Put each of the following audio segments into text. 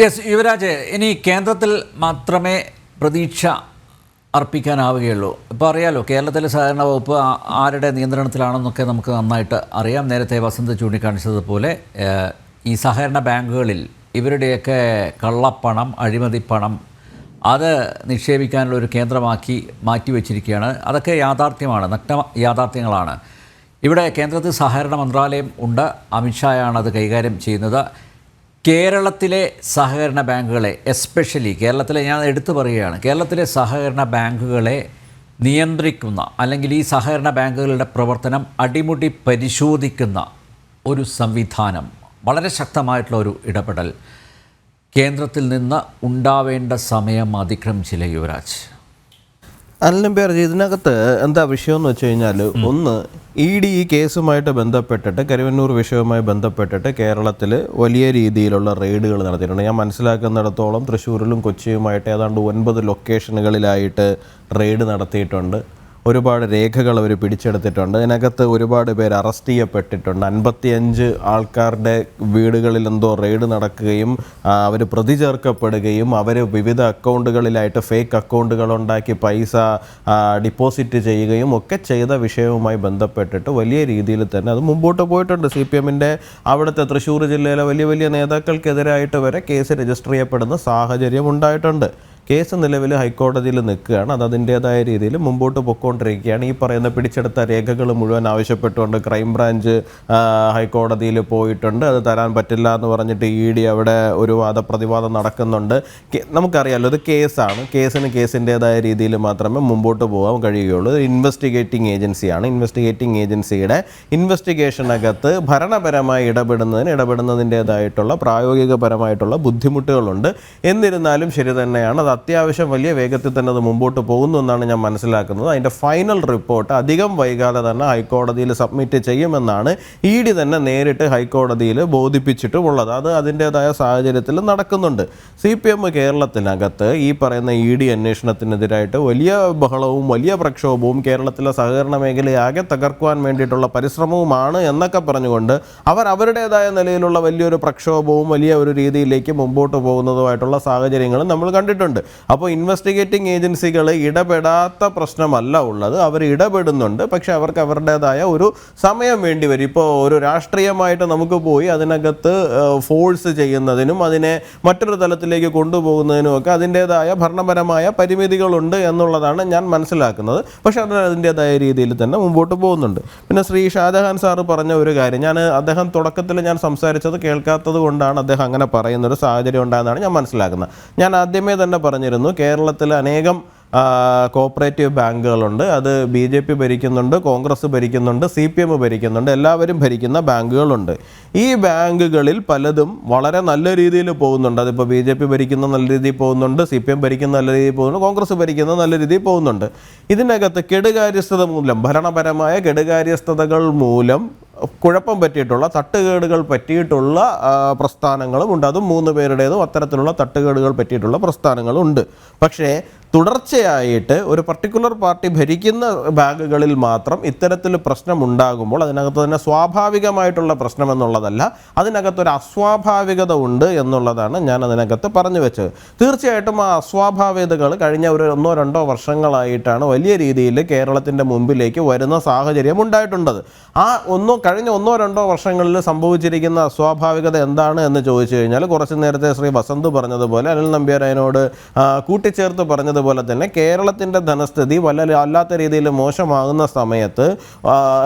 Yes Yuvraj, ഇനി കേന്ദ്രത്തിൽ മാത്രമേ പ്രതീക്ഷ അർപ്പിക്കാനാവുകയുള്ളൂ. ഇപ്പോൾ അറിയാലോ, കേരളത്തിലെ സഹകരണ വകുപ്പ് ആരുടെ നിയന്ത്രണത്തിലാണെന്നൊക്കെ നമുക്ക് നന്നായിട്ട് അറിയാം. നേരത്തെ വസന്ത് ചൂണ്ടിക്കാണിച്ചതുപോലെ ഈ സഹകരണ ബാങ്കുകളിൽ ഇവരുടെയൊക്കെ കള്ളപ്പണം, അഴിമതിപ്പണം അത് നിക്ഷേപിക്കാനുള്ള ഒരു കേന്ദ്രമാക്കി മാറ്റിവെച്ചിരിക്കുകയാണ്. അതൊക്കെ യാഥാർത്ഥ്യമാണ്, നഗ്ന യാഥാർത്ഥ്യങ്ങളാണ്. ഇവിടെ കേന്ദ്രത്തിൽ സഹകരണ മന്ത്രാലയം ഉണ്ട്, അമിത്ഷായാണ് അത് കൈകാര്യം ചെയ്യുന്നത്. കേരളത്തിലെ സഹകരണ ബാങ്കുകളെ, എസ്പെഷ്യലി കേരളത്തിലെ, ഞാൻ എടുത്തു പറയുകയാണ്, കേരളത്തിലെ സഹകരണ ബാങ്കുകളെ നിയന്ത്രിക്കുന്ന അല്ലെങ്കിൽ ഈ സഹകരണ ബാങ്കുകളുടെ പ്രവർത്തനം അടിമുടി പരിശോധിക്കുന്ന ഒരു സംവിധാനം, വളരെ ശക്തമായിട്ടുള്ള ഒരു ഇടപെടൽ കേന്ദ്രത്തിൽ നിന്ന് ഉണ്ടാവേണ്ട സമയം അതിക്രമിച്ചില്ല യുവരാജ്? അല്ലംപേർ ഇതിനകത്ത് എന്താ വിഷയമെന്ന് വെച്ച് കഴിഞ്ഞാൽ, ഒന്ന് ED ഈ കേസുമായിട്ട് ബന്ധപ്പെട്ടിട്ട്, കരുവന്നൂർ വിഷയവുമായി ബന്ധപ്പെട്ടിട്ട് കേരളത്തിൽ വലിയ രീതിയിലുള്ള റെയ്ഡുകൾ നടത്തിയിട്ടുണ്ട്. ഞാൻ മനസ്സിലാക്കുന്നിടത്തോളം തൃശ്ശൂരിലും കൊച്ചിയുമായിട്ട് ഏതാണ്ട് 9 ലൊക്കേഷനുകളിലായിട്ട് റെയ്ഡ് നടത്തിയിട്ടുണ്ട്. ഒരുപാട് രേഖകൾ അവർ പിടിച്ചെടുത്തിട്ടുണ്ട്. അതിനകത്ത് ഒരുപാട് പേര് അറസ്റ്റ് ചെയ്യപ്പെട്ടിട്ടുണ്ട്. 55 ആൾക്കാരുടെ വീടുകളിൽ എന്തോ റെയ്ഡ് നടക്കുകയും അവർ പ്രതി ചേർക്കപ്പെടുകയും അവർ വിവിധ അക്കൗണ്ടുകളിലായിട്ട് ഫേക്ക് അക്കൗണ്ടുകൾ ഉണ്ടാക്കി പൈസ ഡിപ്പോസിറ്റ് ചെയ്യുകയും ഒക്കെ ചെയ്ത വിഷയവുമായി ബന്ധപ്പെട്ടിട്ട് വലിയ രീതിയിൽ തന്നെ അത് മുമ്പോട്ട് പോയിട്ടുണ്ട്. CPM-ൻ്റെ അവിടുത്തെ തൃശ്ശൂർ ജില്ലയിലെ വലിയ വലിയ നേതാക്കൾക്കെതിരായിട്ട് വരെ കേസ് രജിസ്റ്റർ ചെയ്യപ്പെടുന്ന സാഹചര്യം ഉണ്ടായിട്ടുണ്ട്. കേസ് നിലവിൽ ഹൈക്കോടതിയിൽ നിൽക്കുകയാണ്. അത് അതിൻ്റേതായ രീതിയിൽ മുമ്പോട്ട് പൊയ്ക്കൊണ്ടിരിക്കുകയാണ്. ഈ പറയുന്ന പിടിച്ചെടുത്ത രേഖകൾ മുഴുവൻ ആവശ്യപ്പെട്ടുകൊണ്ട് ക്രൈംബ്രാഞ്ച് ഹൈക്കോടതിയിൽ പോയിട്ടുണ്ട്. അത് തരാൻ പറ്റില്ല എന്ന് പറഞ്ഞിട്ട് ED അവിടെ ഒരു വാദപ്രതിവാദം നടക്കുന്നുണ്ട്. നമുക്കറിയാമല്ലോ, ഇത് കേസാണ്. കേസിൻ്റേതായ രീതിയിൽ മാത്രമേ മുമ്പോട്ട് പോകാൻ കഴിയുകയുള്ളൂ. ഇൻവെസ്റ്റിഗേറ്റിംഗ് ഏജൻസിയാണ്. ഇൻവെസ്റ്റിഗേറ്റിംഗ് ഏജൻസിയുടെ ഇൻവെസ്റ്റിഗേഷനകത്ത് ഭരണപരമായി ഇടപെടുന്നതിൻ്റേതായിട്ടുള്ള പ്രായോഗികപരമായിട്ടുള്ള ബുദ്ധിമുട്ടുകളുണ്ട്. എന്നിരുന്നാലും ശരി തന്നെയാണ്, അത് അത്യാവശ്യം വലിയ വേഗത്തിൽ തന്നെ അത് മുമ്പോട്ട് പോകുന്നു എന്നാണ് ഞാൻ മനസ്സിലാക്കുന്നത്. അതിൻ്റെ ഫൈനൽ റിപ്പോർട്ട് അധികം വൈകാതെ തന്നെ ഹൈക്കോടതിയിൽ സബ്മിറ്റ് ചെയ്യുമെന്നാണ് ED തന്നെ നേരിട്ട് ഹൈക്കോടതിയിൽ ബോധിപ്പിച്ചിട്ടുമുള്ളത്. അത് അതിൻ്റേതായ സാഹചര്യത്തിൽ നടക്കുന്നുണ്ട്. CPM കേരളത്തിനകത്ത് ഈ പറയുന്ന ED അന്വേഷണത്തിനെതിരായിട്ട് വലിയ ബഹളവും വലിയ പ്രക്ഷോഭവും കേരളത്തിലെ സഹകരണ മേഖലയാകെ തകർക്കുവാൻ വേണ്ടിയിട്ടുള്ള പരിശ്രമവുമാണ് എന്നൊക്കെ പറഞ്ഞുകൊണ്ട് അവരുടേതായ നിലയിലുള്ള വലിയൊരു പ്രക്ഷോഭവും വലിയ ഒരു രീതിയിലേക്ക് മുമ്പോട്ട് പോകുന്നതുമായിട്ടുള്ള സാഹചര്യങ്ങളും നമ്മൾ കണ്ടിട്ടുണ്ട്. അപ്പോൾ ഇൻവെസ്റ്റിഗേറ്റിംഗ് ഏജൻസികൾ ഇടപെടാത്ത പ്രശ്നമല്ല ഉള്ളത്, അവർ ഇടപെടുന്നുണ്ട്. പക്ഷെ അവർക്ക് അവരുടേതായ ഒരു സമയം വേണ്ടി വരും. ഇപ്പോൾ ഒരു രാഷ്ട്രീയമായിട്ട് നമുക്ക് പോയി അതിനകത്ത് ഫോഴ്സ് ചെയ്യുന്നതിനും അതിനെ മറ്റൊരു തലത്തിലേക്ക് കൊണ്ടുപോകുന്നതിനും ഒക്കെ അതിൻ്റേതായ ഭരണപരമായ പരിമിതികളുണ്ട് എന്നുള്ളതാണ് ഞാൻ മനസ്സിലാക്കുന്നത്. പക്ഷെ അത് അതിൻ്റേതായ രീതിയിൽ തന്നെ മുമ്പോട്ട് പോകുന്നുണ്ട്. പിന്നെ ശ്രീ ഷാജഹാൻ സാറ് പറഞ്ഞ ഒരു കാര്യം, അദ്ദേഹം തുടക്കത്തിൽ ഞാൻ സംസാരിച്ചത് കേൾക്കാത്തത് കൊണ്ടാണ് അദ്ദേഹം അങ്ങനെ പറയുന്നൊരു സാഹചര്യം ഉണ്ടായെന്നാണ് ഞാൻ മനസ്സിലാക്കുന്നത്. ഞാൻ ആദ്യമേ തന്നെ പറഞ്ഞിരുന്നു, കേരളത്തിൽ അനേകം കോപ്പറേറ്റീവ് ബാങ്കുകളുണ്ട്. അത് BJP ഭരിക്കുന്നുണ്ട്, കോൺഗ്രസ് ഭരിക്കുന്നുണ്ട്, CPM ഭരിക്കുന്നുണ്ട്, എല്ലാവരും ഭരിക്കുന്ന ബാങ്കുകളുണ്ട്. ഈ ബാങ്കുകളിൽ പലതും വളരെ നല്ല രീതിയിൽ പോകുന്നുണ്ട്. അതിപ്പോൾ BJP ഭരിക്കുന്ന നല്ല രീതിയിൽ പോകുന്നുണ്ട്, CPM ഭരിക്കുന്ന നല്ല രീതിയിൽ പോകുന്നുണ്ട്, കോൺഗ്രസ് ഭരിക്കുന്ന നല്ല രീതിയിൽ പോകുന്നുണ്ട്. ഇതിനകത്ത് കെടുകാര്യസ്ഥത മൂലം, ഭരണപരമായ കെടുകാര്യസ്ഥതകൾ മൂലം കുഴപ്പം പറ്റിയിട്ടുള്ള, തട്ടുകേടുകൾ പറ്റിയിട്ടുള്ള പ്രസ്ഥാനങ്ങളും ഉണ്ട്. അതും 3 പേരുടേതും അത്തരത്തിലുള്ള തട്ടുകേടുകൾ പറ്റിയിട്ടുള്ള പ്രസ്ഥാനങ്ങളുണ്ട്. പക്ഷേ തുടർച്ചയായിട്ട് ഒരു പർട്ടിക്കുലർ പാർട്ടി ഭരിക്കുന്ന ബാങ്കുകളിൽ മാത്രം ഇത്തരത്തിൽ പ്രശ്നമുണ്ടാകുമ്പോൾ അതിനകത്ത് തന്നെ സ്വാഭാവികമായിട്ടുള്ള പ്രശ്നം എന്നുള്ളതല്ല, അതിനകത്തൊരു അസ്വാഭാവികത ഉണ്ട് എന്നുള്ളതാണ് ഞാൻ അതിനകത്ത് പറഞ്ഞു വെച്ചത്. തീർച്ചയായിട്ടും ആ അസ്വാഭാവികതകൾ കഴിഞ്ഞ ഒരു 1-2 വർഷങ്ങളായിട്ടാണ് വലിയ രീതിയിൽ കേരളത്തിൻ്റെ മുമ്പിലേക്ക് വരുന്ന സാഹചര്യം ഉണ്ടായിട്ടുള്ളത്. ആ കഴിഞ്ഞ 1-2 വർഷങ്ങളിൽ സംഭവിച്ചിരിക്കുന്ന അസ്വാഭാവികത എന്താണ് എന്ന് ചോദിച്ചു കഴിഞ്ഞാൽ, കുറച്ച് നേരത്തെ ശ്രീ വസന്ത് പറഞ്ഞതുപോലെ, അനിൽ നമ്പ്യാർ അതിനോട് കൂട്ടിച്ചേർത്ത് പറഞ്ഞതുപോലെ തന്നെ, കേരളത്തിൻ്റെ ധനസ്ഥിതി വല്ലാത്ത രീതിയിൽ മോശമാകുന്ന സമയത്ത്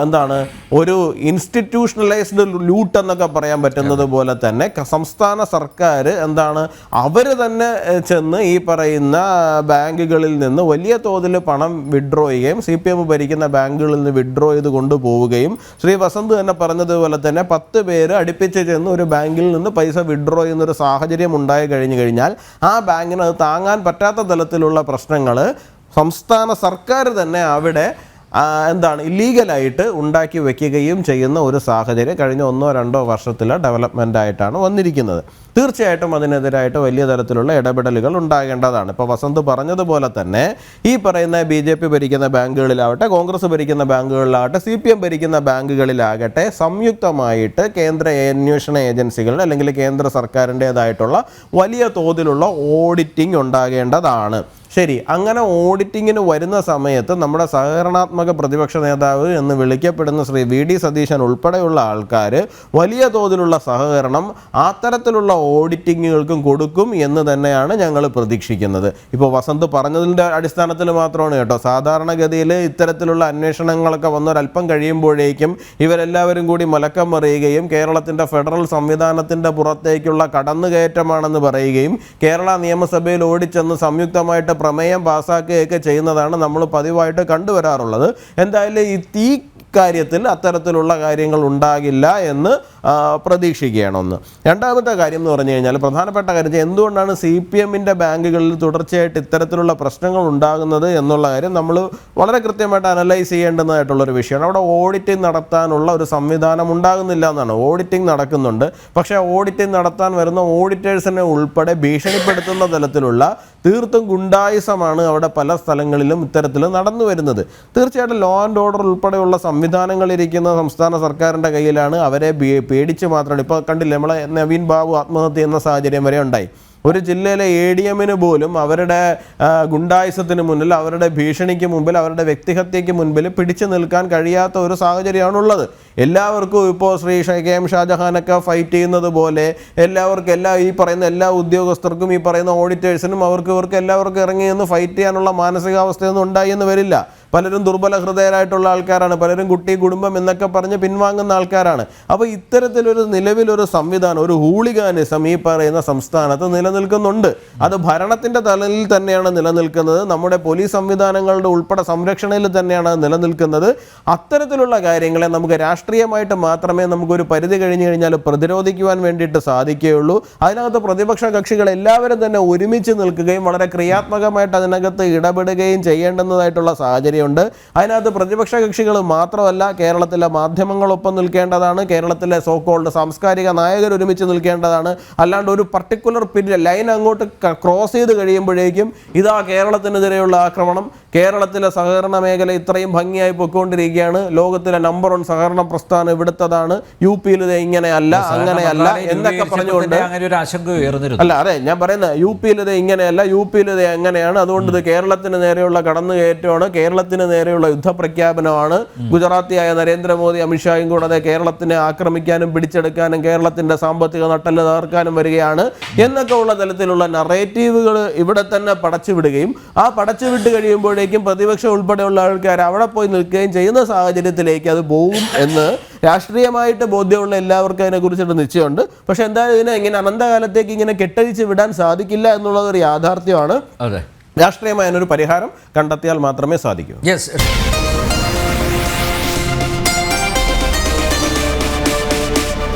ഒരു ഇൻസ്റ്റിറ്റ്യൂഷണലൈസ്ഡ് ലൂട്ട് എന്നൊക്കെ പറയാൻ പറ്റുന്നത് പോലെ തന്നെ സംസ്ഥാന സർക്കാർ അവർ തന്നെ ചെന്ന് ഈ പറയുന്ന ബാങ്കുകളിൽ നിന്ന് വലിയ തോതിൽ പണം വിഡ്രോ ചെയ്യുകയും CPM ഭരിക്കുന്ന ബാങ്കുകളിൽ നിന്ന് വിഡ്രോ ചെയ്ത് കൊണ്ടുപോവുകയും, ശ്രീ വസന്ത് തന്നെ പറഞ്ഞതുപോലെ തന്നെ 10 പേര് അടുപ്പിച്ച് ചെന്ന് ഒരു ബാങ്കിൽ നിന്ന് പൈസ വിഡ്രോ ചെയ്യുന്നൊരു സാഹചര്യം ഉണ്ടായി കഴിഞ്ഞാൽ ആ ബാങ്കിന് അത് താങ്ങാൻ പറ്റാത്ത തലത്തിലുള്ള പ്രശ്നങ്ങൾ സംസ്ഥാന സർക്കാർ തന്നെ അവിടെ എന്താണ് ഇല്ലീഗലായിട്ട് ഉണ്ടാക്കി വെക്കുകയും ചെയ്യുന്ന ഒരു സാഹചര്യം കഴിഞ്ഞ 1-2 വർഷത്തിലെ ഡെവലപ്മെൻ്റ് ആയിട്ടാണ് വന്നിരിക്കുന്നത്. തീർച്ചയായിട്ടും അതിനെതിരായിട്ട് വലിയ തരത്തിലുള്ള ഇടപെടലുകൾ ഉണ്ടാകേണ്ടതാണ്. ഇപ്പോൾ വസന്ത് പറഞ്ഞതുപോലെ തന്നെ ഈ പറയുന്ന BJP ഭരിക്കുന്ന ബാങ്കുകളിലാവട്ടെ, കോൺഗ്രസ് ഭരിക്കുന്ന ബാങ്കുകളിലാവട്ടെ, CPM ഭരിക്കുന്ന ബാങ്കുകളിലാകട്ടെ, സംയുക്തമായിട്ട് കേന്ദ്ര അന്വേഷണ ഏജൻസികളുടെ അല്ലെങ്കിൽ കേന്ദ്ര സർക്കാരിൻ്റേതായിട്ടുള്ള വലിയ തോതിലുള്ള ഓഡിറ്റിംഗ് ഉണ്ടാകേണ്ടതാണ്. ശരി, അങ്ങനെ ഓഡിറ്റിങ്ങിന് വരുന്ന സമയത്ത് നമ്മുടെ സഹകരണാത്മക പ്രതിപക്ഷ നേതാവ് എന്ന് വിളിക്കപ്പെടുന്ന ശ്രീ VD സതീശൻ ഉൾപ്പെടെയുള്ള ആൾക്കാർ വലിയ തോതിലുള്ള സഹകരണം അത്തരത്തിലുള്ള ഓഡിറ്റിങ്ങുകൾക്കും കൊടുക്കും എന്ന് തന്നെയാണ് ഞങ്ങൾ പ്രതീക്ഷിക്കുന്നത്. ഇപ്പോൾ വസന്ത് പറഞ്ഞതിൻ്റെ അടിസ്ഥാനത്തിൽ മാത്രമാണ് കേട്ടോ. സാധാരണഗതിയിൽ ഇത്തരത്തിലുള്ള അന്വേഷണങ്ങളൊക്കെ വന്നൊരല്പം കഴിയുമ്പോഴേക്കും ഇവരെല്ലാവരും കൂടി മലക്കം മറിയുകയും കേരളത്തിൻ്റെ ഫെഡറൽ സംവിധാനത്തിൻ്റെ പുറത്തേക്കുള്ള കടന്നുകയറ്റമാണെന്ന് പറയുകയും കേരള നിയമസഭയിൽ ഓടിച്ചെന്ന് സംയുക്തമായിട്ട് പ്രമേയം പാസ്സാക്കുകയൊക്കെ ചെയ്യുന്നതാണ് നമ്മൾ പതിവായിട്ട് കണ്ടുവരാറുള്ളത്. എന്തായാലും ഈ കാര്യത്തിൽ അത്തരത്തിലുള്ള കാര്യങ്ങൾ ഉണ്ടാകില്ല എന്ന് പ്രതീക്ഷിക്കുകയാണ്. ഒന്ന്. രണ്ടാമത്തെ കാര്യം എന്ന് പറഞ്ഞു കഴിഞ്ഞാൽ പ്രധാനപ്പെട്ട കാര്യം എന്തുകൊണ്ടാണ് CPMൻ്റെ ബാങ്കുകളിൽ തുടർച്ചയായിട്ട് ഇത്തരത്തിലുള്ള പ്രശ്നങ്ങൾ ഉണ്ടാകുന്നത് എന്നുള്ള കാര്യം നമ്മൾ വളരെ കൃത്യമായിട്ട് അനലൈസ് ചെയ്യേണ്ടതായിട്ടുള്ളൊരു വിഷയമാണ്. അവിടെ ഓഡിറ്റിംഗ് നടത്താനുള്ള ഒരു സംവിധാനം ഉണ്ടാകുന്നില്ല എന്നാണ്. ഓഡിറ്റിംഗ് നടക്കുന്നുണ്ട്, പക്ഷേ ഓഡിറ്റിംഗ് നടത്താൻ വരുന്ന ഓഡിറ്റേഴ്സിനെ ഉൾപ്പെടെ ഭീഷണിപ്പെടുത്തുന്ന തലത്തിലുള്ള തീർത്തും ഗുണ്ടായിസമാണ് അവിടെ പല സ്ഥലങ്ങളിലും ഇത്തരത്തിൽ നടന്നു വരുന്നത്. തീർച്ചയായിട്ടും ലോ ആൻഡ് ഓർഡർ ഉൾപ്പെടെയുള്ള സംവിധാനങ്ങളിരിക്കുന്ന സംസ്ഥാന സർക്കാരിൻ്റെ കയ്യിലാണ്. അവരെ പേടിച്ച് മാത്രമാണ്. ഇപ്പോൾ കണ്ടില്ലേ, നമ്മളെ നവീൻ ബാബു ആത്മഹത്യ ചെയ്യുന്ന സാഹചര്യം വരെ ഉണ്ടായി. ഒരു ജില്ലയിലെ ADMന് പോലും അവരുടെ ഗുണ്ടായുസത്തിന് മുന്നിൽ, അവരുടെ ഭീഷണിക്ക് മുമ്പിൽ, അവരുടെ വ്യക്തിഹത്യയ്ക്ക് മുൻപിൽ പിടിച്ചു നിൽക്കാൻ കഴിയാത്ത ഒരു സാഹചര്യമാണുള്ളത്. എല്ലാവർക്കും ഇപ്പോൾ ശ്രീ KM ഷാജഹാനൊക്കെ ഫൈറ്റ് ചെയ്യുന്നത് പോലെ എല്ലാവർക്കും ഈ പറയുന്ന എല്ലാ ഉദ്യോഗസ്ഥർക്കും ഈ പറയുന്ന ഓഡിറ്റേഴ്സിനും ഇവർക്ക് എല്ലാവർക്കും ഇറങ്ങി നിന്ന് ഫൈറ്റ് ചെയ്യാനുള്ള മാനസികാവസ്ഥയൊന്നും ഉണ്ടായി എന്ന് വരില്ല. പലരും ദുർബല ഹൃദയരായിട്ടുള്ള ആൾക്കാരാണ്, പലരും കുട്ടി കുടുംബം എന്നൊക്കെ പറഞ്ഞ് പിൻവാങ്ങുന്ന ആൾക്കാരാണ്. അപ്പോൾ ഇത്തരത്തിലൊരു നിലവിലൊരു സംവിധാനം, ഒരു ഹൂളിഗാനിസം ഈ പറയുന്ന സംസ്ഥാനത്ത് നിലനിൽക്കുന്നുണ്ട്. അത് ഭരണത്തിൻ്റെ തലത്തിൽ തന്നെയാണ് നിലനിൽക്കുന്നത്, നമ്മുടെ പോലീസ് സംവിധാനങ്ങളുടെ ഉൾപ്പെടെ സംരക്ഷണയിൽ തന്നെയാണ് നിലനിൽക്കുന്നത്. അത്തരത്തിലുള്ള കാര്യങ്ങളെ നമുക്ക് രാഷ്ട്രീയമായിട്ട് മാത്രമേ നമുക്കൊരു പരിധി കഴിഞ്ഞു കഴിഞ്ഞാൽ പ്രതിരോധിക്കുവാൻ വേണ്ടിയിട്ട് സാധിക്കുകയുള്ളൂ. അതിനകത്ത് പ്രതിപക്ഷ കക്ഷികൾ എല്ലാവരും തന്നെ ഒരുമിച്ച് നിൽക്കുകയും വളരെ ക്രിയാത്മകമായിട്ട് അതിനകത്ത് ഇടപെടുകയും ചെയ്യേണ്ടുന്നതായിട്ടുള്ള സാഹചര്യം ഉണ്ട്. അതിനകത്ത് പ്രതിപക്ഷ കക്ഷികൾ മാത്രമല്ല, കേരളത്തിലെ മാധ്യമങ്ങളൊപ്പം നിൽക്കേണ്ടതാണ്, കേരളത്തിലെ സോക്കോൾഡ് സാംസ്കാരിക നായകർ ഒരുമിച്ച് നിൽക്കേണ്ടതാണ്. അല്ലാണ്ട് ഒരു പർട്ടിക്കുലർ ലൈൻ അങ്ങോട്ട് ക്രോസ് ചെയ്ത് കഴിയുമ്പോഴേക്കും ഇതാ കേരളത്തിനെതിരെയുള്ള ആക്രമണം, കേരളത്തിലെ സഹകരണ മേഖല ഇത്രയും ഭംഗിയായി പൊയ്ക്കൊണ്ടിരിക്കുകയാണ്, ലോകത്തിലെ നമ്പർ 1 സഹകരണ പ്രസ്ഥാനം ഇവിടുത്തതാണ്, UP-ൽ ഇത് ഇങ്ങനെയല്ല അങ്ങനെയല്ല എന്നൊക്കെ പറഞ്ഞുകൊണ്ട് അല്ല, അതെ ഞാൻ പറയുന്നത് UP-ൽ ഇത് ഇങ്ങനെയല്ല, UP-ൽ ഇത് എങ്ങനെയാണ്, അതുകൊണ്ട് ഇത് കേരളത്തിന് നേരെയുള്ള കടന്നുകയറ്റമാണ്, കേരളത്തിന് നേരെയുള്ള യുദ്ധപ്രഖ്യാപനമാണ്, ഗുജറാത്തിയായ നരേന്ദ്രമോദി അമിത്ഷായും കൂടാതെ കേരളത്തിനെ ആക്രമിക്കാനും പിടിച്ചെടുക്കാനും കേരളത്തിന്റെ സാമ്പത്തിക നട്ടെല്ല് തകർക്കാനും വരികയാണ് എന്നൊക്കെ ഉള്ള തലത്തിലുള്ള നറേറ്റീവുകൾ ഇവിടെ തന്നെ പടച്ചുവിടുകയും ആ പടച്ചുവിട്ട് കഴിയുമ്പോഴേക്കും പ്രതിപക്ഷം ഉൾപ്പെടെയുള്ള ആൾക്കാർ അവിടെ പോയി നിൽക്കുകയും ചെയ്യുന്ന സാഹചര്യത്തിലേക്ക് അത് പോകും എന്ന് രാഷ്ട്രീയമായിട്ട് ബോധ്യമുള്ള എല്ലാവർക്കും അതിനെക്കുറിച്ചിട്ട് നിശ്ചയമുണ്ട്. പക്ഷെ എന്തായാലും ഇതിനെ ഇങ്ങനെ അനന്തകാലത്തേക്ക് ഇങ്ങനെ കെട്ടഴിച്ച് വിടാൻ സാധിക്കില്ല എന്നുള്ളത് ഒരു യാഥാർത്ഥ്യമാണ്. രാഷ്ട്രീയമായ ഒരു പരിഹാരം കണ്ടെത്തിയാൽ മാത്രമേ സാധിക്കൂ.